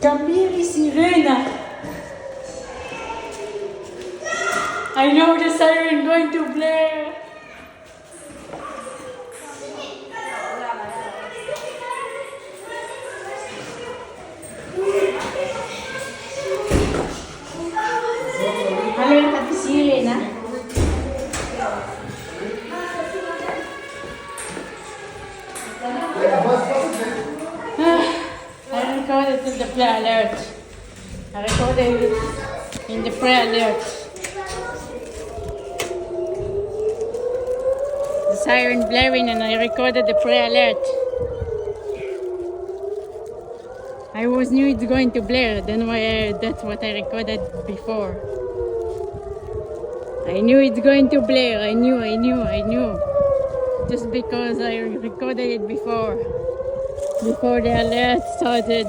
Come here, Sirena. I know the siren going to blare. Halo, tapi Sirena. I recorded in the play alert. I recorded it in the play alert. The siren blaring and I recorded the play alert. I always knew it's going to blare, that's what I recorded before. I knew it's going to blare, I knew. Just because I recorded it before the alert started.